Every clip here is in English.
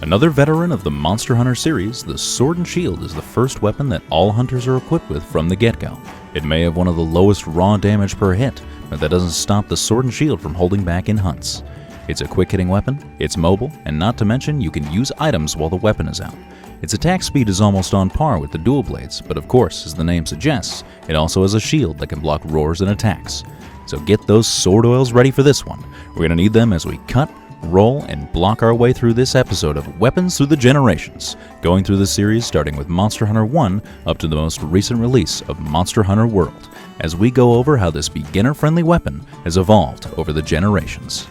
Another veteran of the Monster Hunter series, the Sword and Shield is the first weapon that all hunters are equipped with from the get-go. It may have one of the lowest raw damage per hit, but that doesn't stop the Sword and Shield from holding back in hunts. It's a quick-hitting weapon, it's mobile, and not to mention you can use items while the weapon is out. Its attack speed is almost on par with the dual blades, but of course, as the name suggests, it also has a shield that can block roars and attacks. So get those sword oils ready for this one. We're going to need them as we cut, roll, and block our way through this episode of Weapons Through the Generations, going through the series starting with Monster Hunter 1 up to the most recent release of Monster Hunter World, as we go over how this beginner-friendly weapon has evolved over the generations.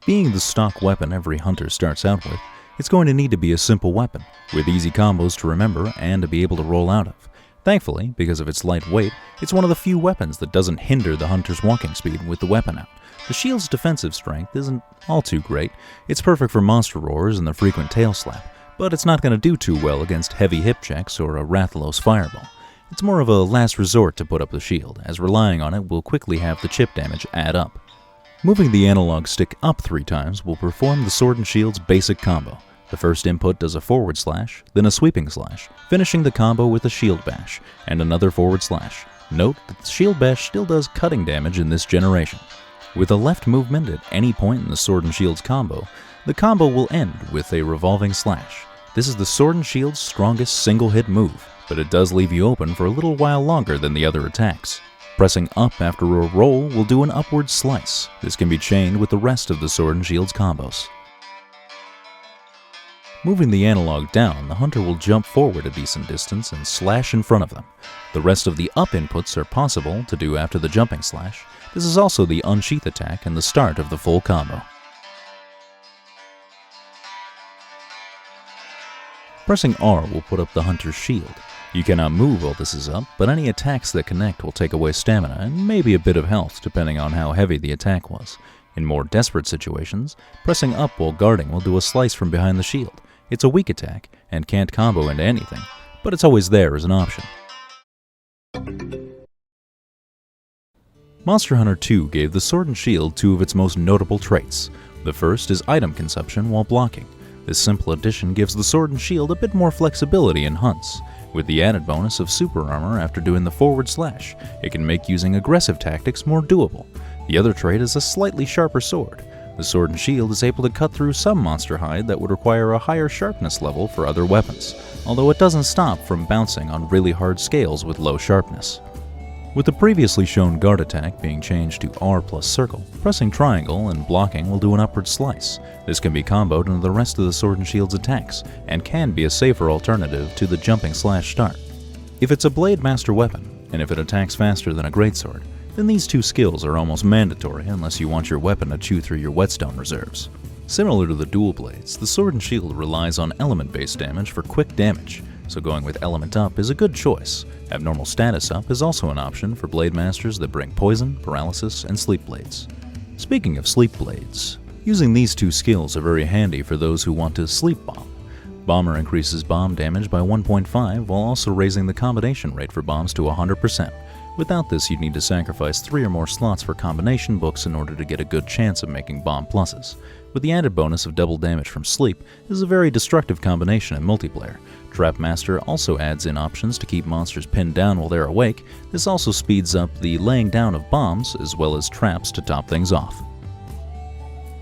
Being the stock weapon every hunter starts out with, it's going to need to be a simple weapon, with easy combos to remember and to be able to roll out of. Thankfully, because of its light weight, it's one of the few weapons that doesn't hinder the hunter's walking speed with the weapon out. The shield's defensive strength isn't all too great. It's perfect for monster roars and the frequent tail slap, but it's not going to do too well against heavy hip checks or a Rathalos fireball. It's more of a last resort to put up the shield, as relying on it will quickly have the chip damage add up. Moving the analog stick up 3 times will perform the Sword and Shield's basic combo. The first input does a forward slash, then a sweeping slash, finishing the combo with a shield bash, and another forward slash. Note that the shield bash still does cutting damage in this generation. With a left movement at any point in the Sword and Shield's combo, the combo will end with a revolving slash. This is the Sword and Shield's strongest single-hit move, but it does leave you open for a little while longer than the other attacks. Pressing up after a roll will do an upward slice. This can be chained with the rest of the Sword and Shield's combos. Moving the analog down, the hunter will jump forward a decent distance and slash in front of them. The rest of the up inputs are possible to do after the jumping slash. This is also the unsheath attack and the start of the full combo. Pressing R will put up the hunter's shield. You cannot move while this is up, but any attacks that connect will take away stamina and maybe a bit of health depending on how heavy the attack was. In more desperate situations, pressing up while guarding will do a slice from behind the shield. It's a weak attack and can't combo into anything, but it's always there as an option. Monster Hunter 2 gave the Sword and Shield 2 of its most notable traits. The first is item consumption while blocking. This simple addition gives the Sword and Shield a bit more flexibility in hunts. With the added bonus of super armor after doing the forward slash, it can make using aggressive tactics more doable. The other trait is a slightly sharper sword. The Sword and Shield is able to cut through some monster hide that would require a higher sharpness level for other weapons, although it doesn't stop from bouncing on really hard scales with low sharpness. With the previously shown guard attack being changed to R plus circle, pressing triangle and blocking will do an upward slice. This can be comboed into the rest of the Sword and Shield's attacks, and can be a safer alternative to the jumping slash start. If it's a Blade Master weapon, and if it attacks faster than a greatsword, then these 2 skills are almost mandatory unless you want your weapon to chew through your whetstone reserves. Similar to the dual blades, the Sword and Shield relies on element-based damage for quick damage, so going with element up is a good choice. Abnormal status up is also an option for blade masters that bring poison, paralysis, and sleep blades. Speaking of sleep blades, using these 2 skills are very handy for those who want to sleep bomb. Bomber increases bomb damage by 1.5 while also raising the combination rate for bombs to 100%. Without this, you'd need to sacrifice 3 or more slots for combination books in order to get a good chance of making bomb pluses. With the added bonus of double damage from sleep, this is a very destructive combination in multiplayer. Trap Master also adds in options to keep monsters pinned down while they're awake. This also speeds up the laying down of bombs as well as traps to top things off.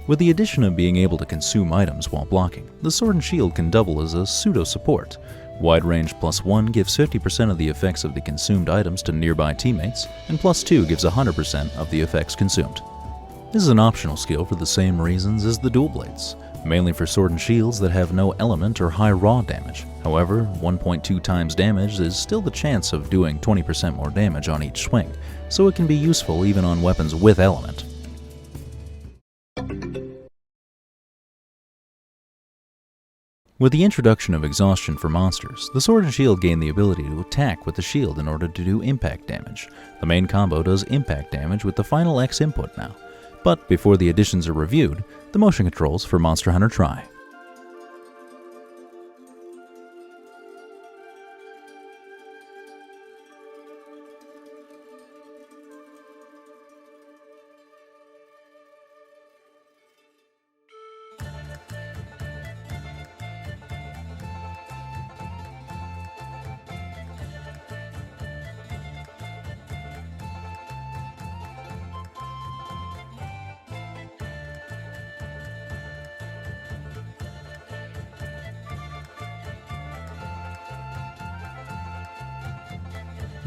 With the addition of being able to consume items while blocking, the Sword and Shield can double as a pseudo-support. Wide Range +1 gives 50% of the effects of the consumed items to nearby teammates, and +2 gives 100% of the effects consumed. This is an optional skill for the same reasons as the dual blades, mainly for Sword and Shields that have no element or high raw damage. However, 1.2 times damage is still the chance of doing 20% more damage on each swing, so it can be useful even on weapons with element. With the introduction of exhaustion for monsters, the Sword and Shield gain the ability to attack with the shield in order to do impact damage. The main combo does impact damage with the final X input now. But before the additions are reviewed, the motion controls for Monster Hunter Tri.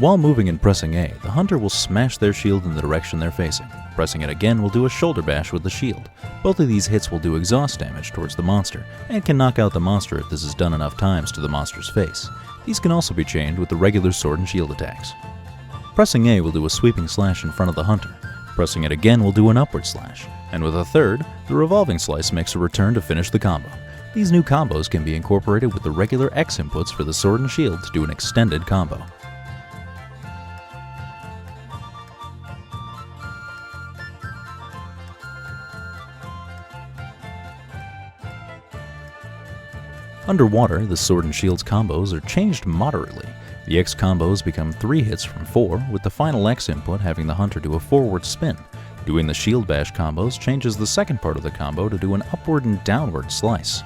While moving and pressing A, the hunter will smash their shield in the direction they're facing. Pressing it again will do a shoulder bash with the shield. Both of these hits will do exhaust damage towards the monster, and can knock out the monster if this is done enough times to the monster's face. These can also be chained with the regular sword and shield attacks. Pressing A will do a sweeping slash in front of the hunter. Pressing it again will do an upward slash, and with a third, the revolving slice makes a return to finish the combo. These new combos can be incorporated with the regular X inputs for the sword and shield to do an extended combo. Underwater, the sword and shield's combos are changed moderately. The X combos become 3 hits from 4, with the final X input having the hunter do a forward spin. Doing the shield bash combos changes the second part of the combo to do an upward and downward slice.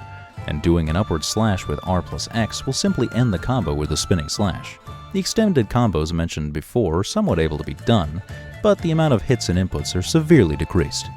And doing an upward slash with R plus X will simply end the combo with a spinning slash. The extended combos mentioned before are somewhat able to be done, but the amount of hits and inputs are severely decreased.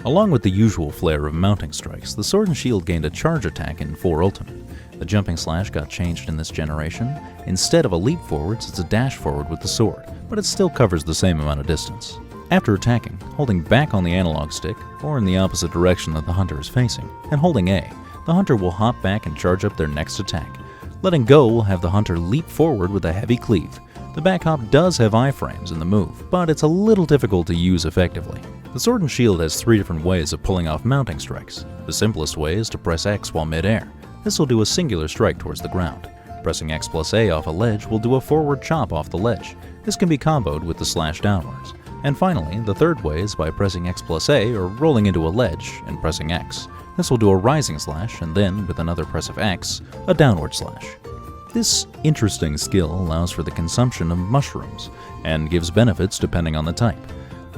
Along with the usual flair of mounting strikes, the sword and shield gained a charge attack in 4 Ultimate. The jumping slash got changed in this generation. Instead of a leap forwards, it's a dash forward with the sword, but it still covers the same amount of distance. After attacking, holding back on the analog stick, or in the opposite direction that the hunter is facing, and holding A, the hunter will hop back and charge up their next attack. Letting go will have the hunter leap forward with a heavy cleave. The back hop does have iframes in the move, but it's a little difficult to use effectively. The sword and shield has 3 different ways of pulling off mounting strikes. The simplest way is to press X while mid-air. This will do a singular strike towards the ground. Pressing X plus A off a ledge will do a forward chop off the ledge. This can be comboed with the slash downwards. And finally, the third way is by pressing X plus A or rolling into a ledge and pressing X. This will do a rising slash, and then, with another press of X, a downward slash. This interesting skill allows for the consumption of mushrooms, and gives benefits depending on the type.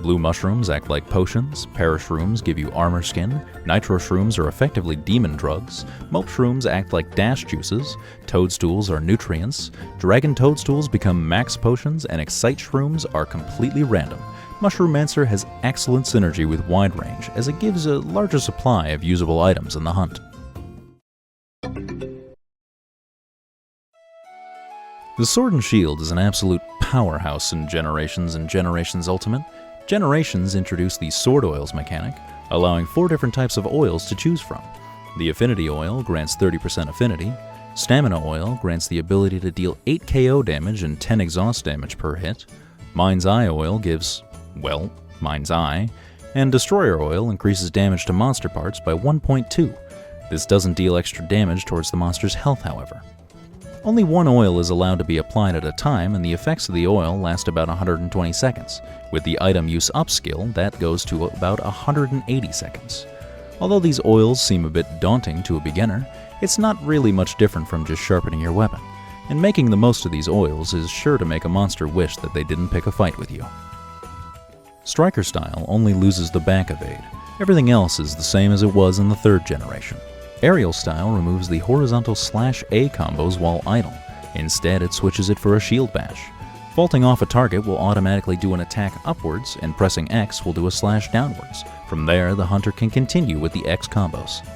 Blue mushrooms act like potions, parashrooms give you armor skin, nitro shrooms are effectively demon drugs, mope shrooms act like dash juices, toadstools are nutrients, dragon toadstools become max potions, and excite shrooms are completely random. Mushroomancer has excellent synergy with wide range, as it gives a larger supply of usable items in the hunt. The sword and shield is an absolute powerhouse in Generations and Generations Ultimate. Generations introduced the sword oils mechanic, allowing 4 different types of oils to choose from. The affinity oil grants 30% affinity, stamina oil grants the ability to deal 8 KO damage and 10 exhaust damage per hit, mind's eye oil gives, well, mind's eye, and destroyer oil increases damage to monster parts by 1.2. This doesn't deal extra damage towards the monster's health, however. Only 1 oil is allowed to be applied at a time, and the effects of the oil last about 120 seconds. With the item use up skill, that goes to about 180 seconds. Although these oils seem a bit daunting to a beginner, it's not really much different from just sharpening your weapon, and making the most of these oils is sure to make a monster wish that they didn't pick a fight with you. Striker style only loses the back evade. Everything else is the same as it was in the 3rd generation. Aerial style removes the horizontal slash A combos while idle. Instead, it switches it for a shield bash. Vaulting off a target will automatically do an attack upwards, and pressing X will do a slash downwards. From there, the hunter can continue with the X combos.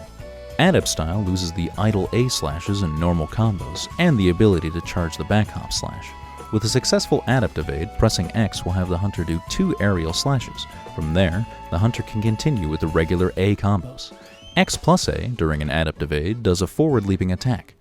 ADEPT style loses the idle A slashes and normal combos, and the ability to charge the back hop slash. With a successful ADEPT evade, pressing X will have the hunter do 2 aerial slashes. From there, the hunter can continue with the regular A combos. X plus A during an ADEPT evade does a forward leaping attack.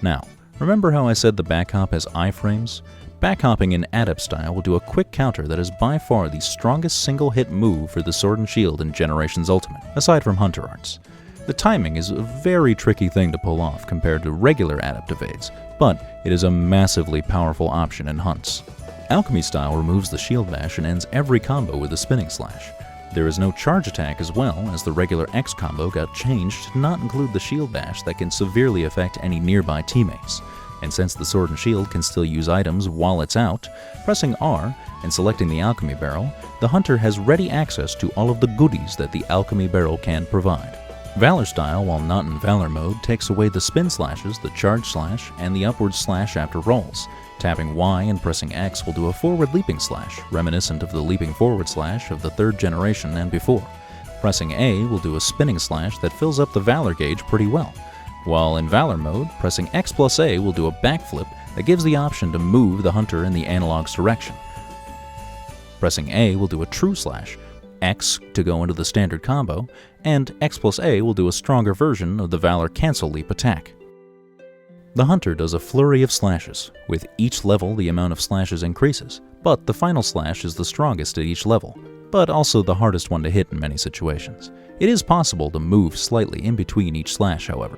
Now, remember how I said the back hop has iframes? Back hopping in ADEPT style will do a quick counter that is by far the strongest single hit move for the sword and shield in Generations Ultimate, aside from Hunter Arts. The timing is a very tricky thing to pull off compared to regular ADEPT evades, but it is a massively powerful option in hunts. Alchemy style removes the shield bash and ends every combo with a spinning slash. There is no charge attack as well, as the regular X combo got changed to not include the shield bash that can severely affect any nearby teammates. And since the sword and shield can still use items while it's out, pressing R and selecting the alchemy barrel, the hunter has ready access to all of the goodies that the alchemy barrel can provide. Valor style, while not in Valor mode, takes away the spin slashes, the charge slash, and the upward slash after rolls. Tapping Y and pressing X will do a forward leaping slash, reminiscent of the leaping forward slash of the 3rd generation and before. Pressing A will do a spinning slash that fills up the Valor gauge pretty well. while in Valor mode, pressing X plus A will do a backflip that gives the option to move the Hunter in the analog's direction. Pressing A will do a true slash, X to go into the standard combo, and X plus A will do a stronger version of the Valor cancel leap attack. The Hunter does a flurry of slashes. With each level, the amount of slashes increases, but the final slash is the strongest at each level, but also the hardest one to hit in many situations. It is possible to move slightly in between each slash, however.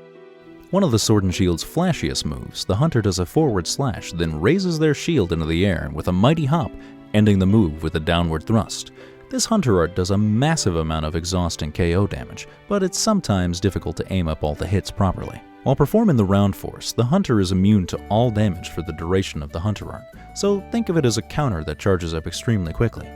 One of the Sword and Shield's flashiest moves, the Hunter does a forward slash, then raises their shield into the air with a mighty hop, ending the move with a downward thrust. This Hunter art does a massive amount of exhaust and KO damage, but it's sometimes difficult to aim up all the hits properly. While performing the round force, the Hunter is immune to all damage for the duration of the Hunter art, so think of it as a counter that charges up extremely quickly.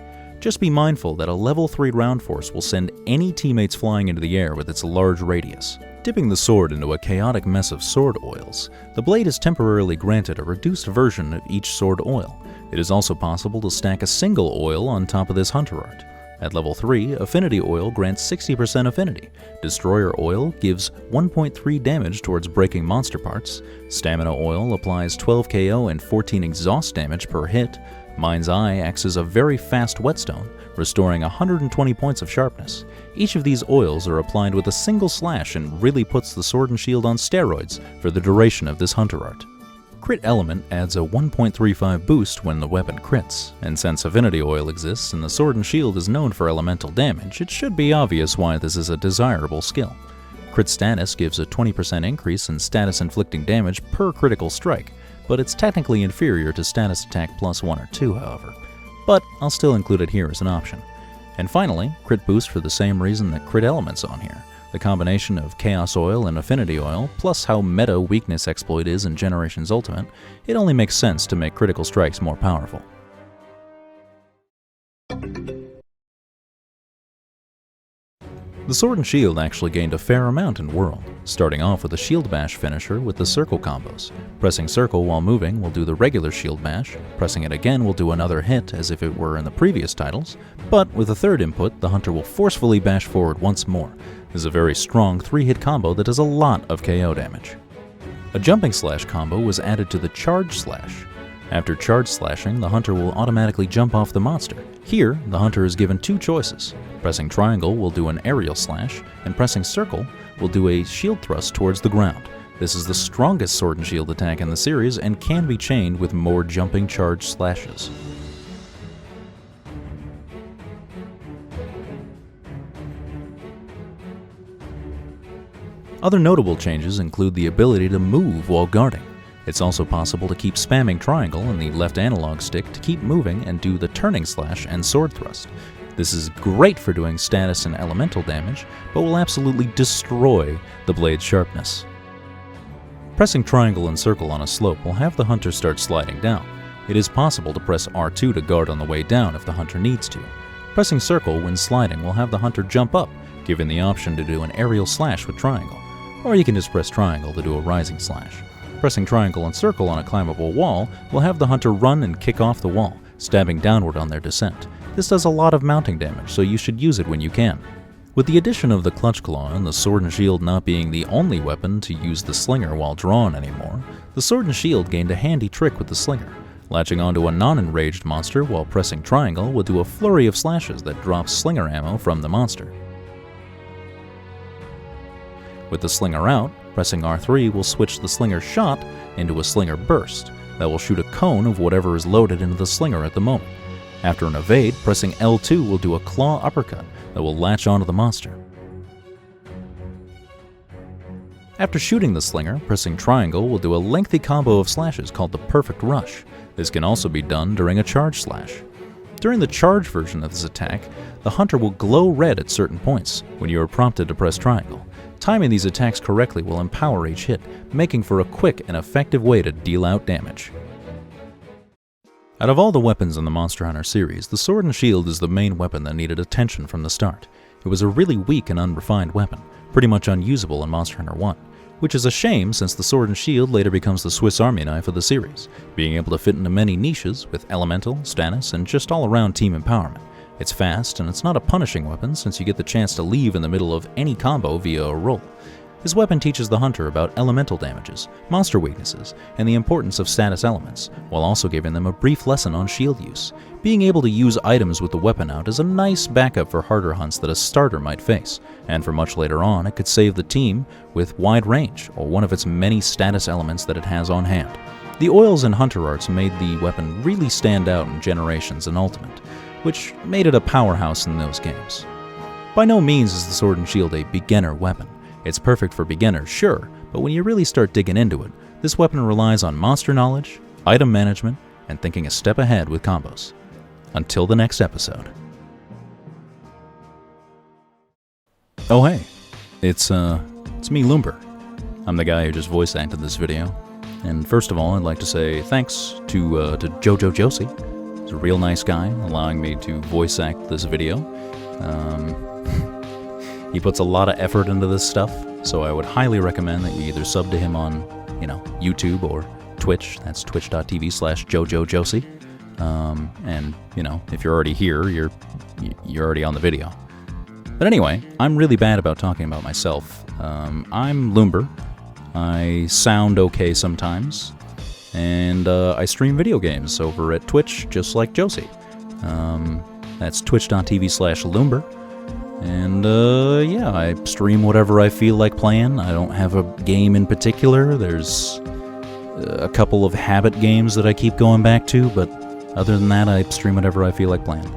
Just be mindful that a level 3 round force will send any teammates flying into the air with its large radius. Dipping the sword into a chaotic mess of sword oils, the blade is temporarily granted a reduced version of each sword oil. It is also possible to stack a single oil on top of this Hunter art. At level 3, Affinity Oil grants 60% affinity, Destroyer Oil gives 1.3 damage towards breaking monster parts, Stamina Oil applies 12 KO and 14 exhaust damage per hit, Mind's Eye acts as a very fast whetstone, restoring 120 points of sharpness. Each of these oils are applied with a single slash and really puts the Sword and Shield on steroids for the duration of this Hunter art. Crit Element adds a 1.35 boost when the weapon crits, and since Affinity Oil exists and the Sword and Shield is known for elemental damage, it should be obvious why this is a desirable skill. Crit Status gives a 20% increase in status inflicting damage per critical strike, but it's technically inferior to Status Attack plus 1 or 2, however. But I'll still include it here as an option. And finally, Crit Boost for the same reason that Crit Element's on here. The combination of Chaos Oil and Affinity Oil, plus how meta Weakness Exploit is in Generations Ultimate, it only makes sense to make critical strikes more powerful. The Sword and Shield actually gained a fair amount in World, starting off with a Shield Bash finisher with the circle combos. Pressing circle while moving will do the regular Shield Bash, pressing it again will do another hit as if it were in the previous titles, but with a third input, the Hunter will forcefully bash forward once more. This is a very strong 3-hit combo that does a lot of KO damage. A Jumping Slash combo was added to the Charge Slash. After charge slashing, the Hunter will automatically jump off the monster. Here, the Hunter is given two choices. Pressing triangle will do an aerial slash, and pressing circle will do a shield thrust towards the ground. This is the strongest Sword and Shield attack in the series and can be chained with more jumping charge slashes. Other notable changes include the ability to move while guarding. It's also possible to keep spamming triangle in the left analog stick to keep moving and do the turning slash and sword thrust. This is great for doing status and elemental damage, but will absolutely destroy the blade's sharpness. Pressing triangle and circle on a slope will have the Hunter start sliding down. It is possible to press R2 to guard on the way down if the Hunter needs to. Pressing circle when sliding will have the Hunter jump up, giving the option to do an aerial slash with triangle. Or you can just press triangle to do a rising slash. Pressing triangle and circle on a climbable wall will have the Hunter run and kick off the wall, stabbing downward on their descent. This does a lot of mounting damage, so you should use it when you can. With the addition of the Clutch Claw and the Sword and Shield not being the only weapon to use the Slinger while drawn anymore, the Sword and Shield gained a handy trick with the Slinger. Latching onto a non-enraged monster while pressing triangle will do a flurry of slashes that drops Slinger ammo from the monster. With the Slinger out, pressing R3 will switch the Slinger Shot into a Slinger Burst that will shoot a cone of whatever is loaded into the Slinger at the moment. After an evade, pressing L2 will do a Claw Uppercut that will latch onto the monster. After shooting the Slinger, pressing triangle will do a lengthy combo of slashes called the Perfect Rush. This can also be done during a charge slash. During the charge version of this attack, the Hunter will glow red at certain points when you are prompted to press triangle. Timing these attacks correctly will empower each hit, making for a quick and effective way to deal out damage. Out of all the weapons in the Monster Hunter series, the Sword and Shield is the main weapon that needed attention from the start. It was a really weak and unrefined weapon, pretty much unusable in Monster Hunter 1, which is a shame since the Sword and Shield later becomes the Swiss Army knife of the series, being able to fit into many niches with elemental, status, and just all-around team empowerment. It's fast, and it's not a punishing weapon since you get the chance to leave in the middle of any combo via a roll. His weapon teaches the hunter about elemental damages, monster weaknesses, and the importance of status elements, while also giving them a brief lesson on shield use. Being able to use items with the weapon out is a nice backup for harder hunts that a starter might face, and for much later on it could save the team with wide range, or one of its many status elements that it has on hand. The oils and hunter arts made the weapon really stand out in Generations and Ultimate, which made it a powerhouse in those games. By no means is the Sword and Shield a beginner weapon. It's perfect for beginners, sure, but when you really start digging into it, this weapon relies on monster knowledge, item management, and thinking a step ahead with combos. Until the next episode. Oh hey, it's me, Loomber. I'm the guy who just voice acted this video. And first of all, I'd like to say thanks to Jojo Josie. He's a real nice guy, allowing me to voice act this video. He puts a lot of effort into this stuff, so I would highly recommend that you either sub to him on, YouTube or Twitch. That's twitch.tv/JojoJosie. And, if you're already here, you're already on the video. But anyway, I'm really bad about talking about myself. I'm Loomber. I sound okay sometimes, and I stream video games over at Twitch, just like Josie. That's twitch.tv/Loomber. And, yeah, I stream whatever I feel like playing. I don't have a game in particular. There's a couple of habit games that I keep going back to, but other than that, I stream whatever I feel like playing.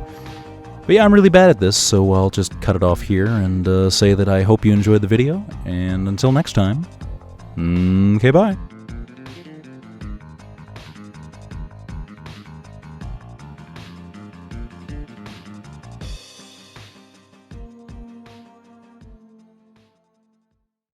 But yeah, I'm really bad at this, so I'll just cut it off here and say that I hope you enjoyed the video, and until next time, okay, bye.